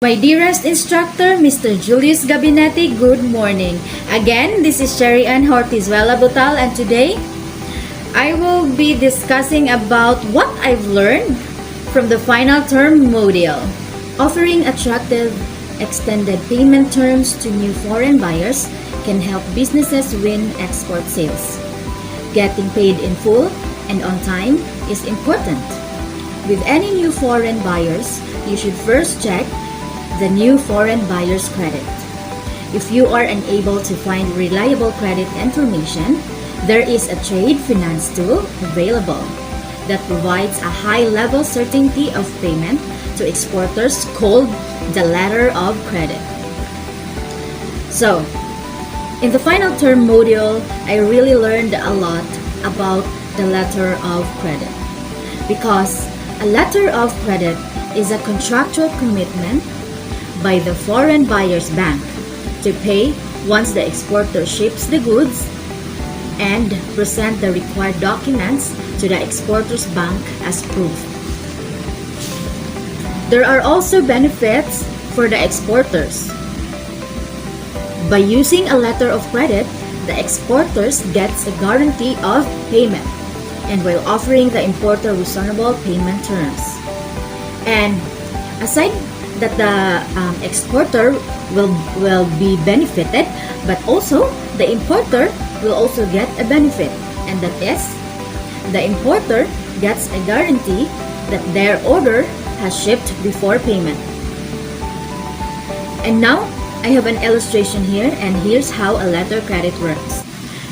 My dearest instructor, Mr. Julius Gabinetti, good morning. Again, this is Sherry Ann Hortizuela Butal, and today I will be discussing about what I've learned from the final term module. Offering attractive extended payment terms to new foreign buyers can help businesses win export sales. Getting paid in full and on time is important. With any new foreign buyers, you should first check the new foreign buyer's credit. If you are unable to find reliable credit information, there is a trade finance tool available that provides a high-level certainty of payment to exporters called the letter of credit. So, in the final term module, I really learned a lot about the letter of credit, because a letter of credit is a contractual commitment by the foreign buyer's bank to pay once the exporter ships the goods and present the required documents to the exporter's bank as proof. There are also benefits for the exporters. By using a letter of credit, the exporters gets a guarantee of payment, and while offering the importer reasonable payment terms. And aside that the exporter will be benefited, but also the importer will also get a benefit, and that is the importer gets a guarantee that their order has shipped before payment. And now I have an illustration here, and here's how a letter credit works.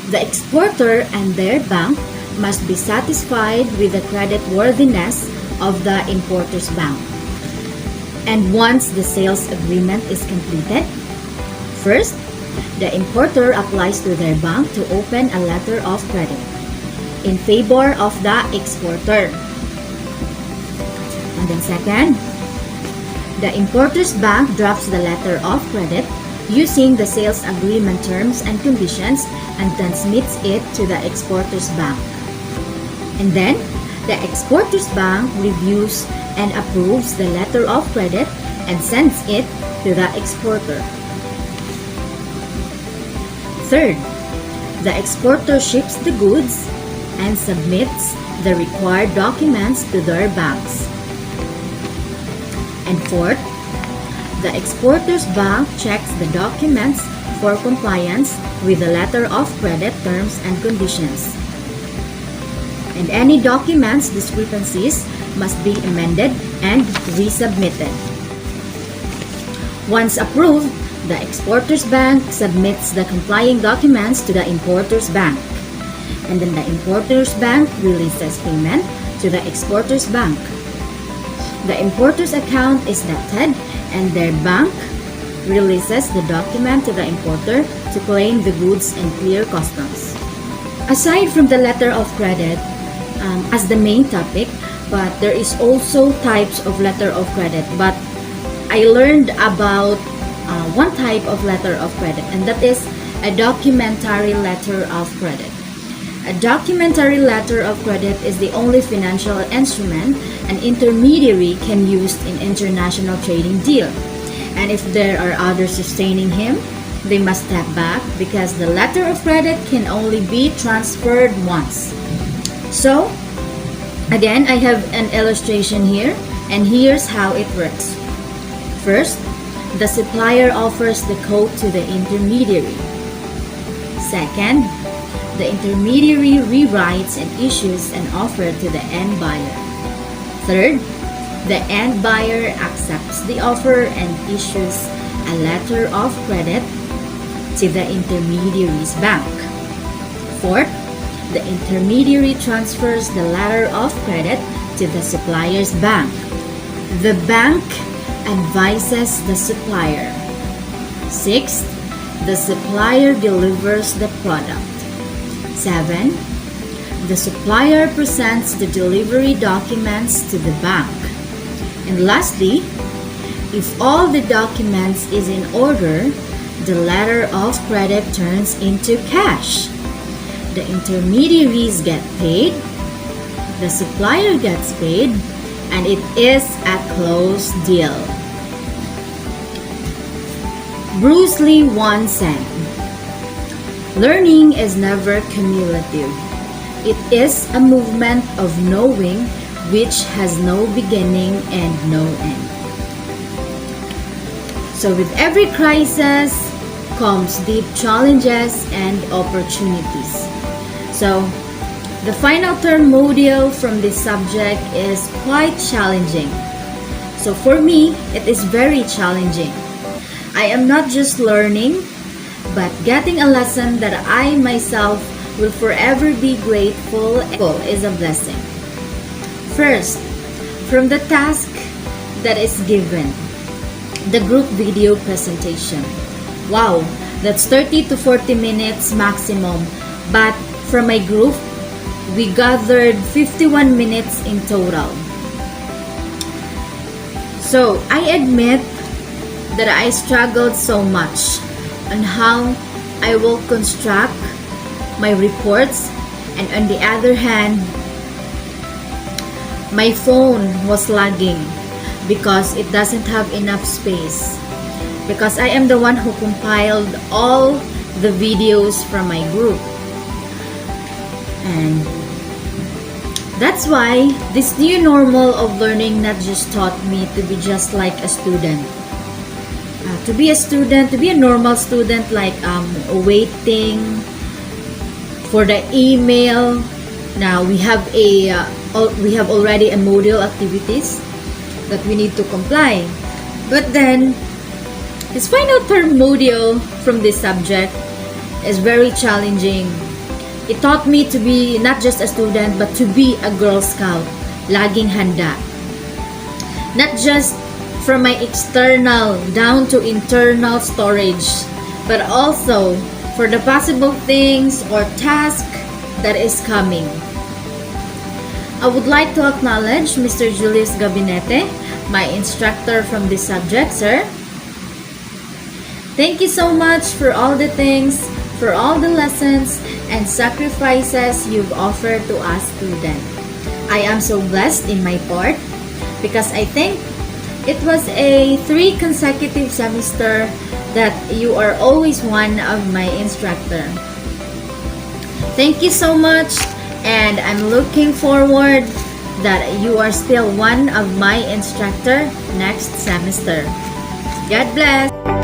The exporter and their bank must be satisfied with the credit worthiness of the importer's bank. And once the sales agreement is completed, first, the importer applies to their bank to open a letter of credit in favor of the exporter. And then second, the importer's bank drafts the letter of credit using the sales agreement terms and conditions and transmits it to the exporter's bank. And then, the exporter's bank reviews and approves the letter of credit and sends it to the exporter. Third, the exporter ships the goods and submits the required documents to their banks. And fourth, the exporter's bank checks the documents for compliance with the letter of credit terms and conditions. And any documents discrepancies must be amended and resubmitted. Once approved, the exporter's bank submits the complying documents to the importer's bank. And then the importer's bank releases payment to the exporter's bank. The importer's account is debited, and their bank releases the document to the importer to claim the goods and clear customs. Aside from the letter of credit as the main topic, but there is also types of letter of credit. But I learned about one type of letter of credit, and that is a documentary letter of credit. A documentary letter of credit is the only financial instrument an intermediary can use in international trading deal. And if there are others sustaining him, they must step back, because the letter of credit can only be transferred once. So, again, I have an illustration here, and here's how it works. First, the supplier offers the quote to the intermediary. Second, the intermediary rewrites and issues an offer to the end buyer. Third, the end buyer accepts the offer and issues a letter of credit to the intermediary's bank. Fourth, the intermediary transfers the letter of credit to the supplier's bank. The bank advises the supplier. Sixth, the supplier delivers the product. 7. The supplier presents the delivery documents to the bank. And lastly, if all the documents is in order, the letter of credit turns into cash. The intermediaries get paid, the supplier gets paid, and it is a closed deal. Bruce Lee once said, "Learning is never cumulative. It is a movement of knowing which has no beginning and no end." So with every crisis comes deep challenges and opportunities. So the final term module from this subject is quite challenging. So for me, it is very challenging. I am not just learning, but getting a lesson that I myself will forever be grateful is a blessing. First, from the task that is given, the group video presentation. Wow, that's 30 to 40 minutes maximum, but from my group, we gathered 51 minutes in total. So, I admit that I struggled so much on how I will construct my reports, and on the other hand, my phone was lagging because it doesn't have enough space, because I am the one who compiled all the videos from my group. And that's why this new normal of learning not just taught me to be just like a student. To be a student, to be a normal student, like waiting for the email. Now we have already a module activities that we need to comply. But then this final term module from this subject is very challenging. It taught me to be not just a student, but to be a Girl Scout, laging handa. Not just from my external down to internal storage, but also for the possible things or task that is coming. I would like to acknowledge Mr. Julius Gabinete, my instructor from this subject, sir. Thank you so much for all the things, for all the lessons and sacrifices you've offered to us students. I am so blessed in my part because I think it was a 3 consecutive semester that you are always one of my instructor. Thank you so much, and I'm looking forward that you are still one of my instructor next semester. God bless!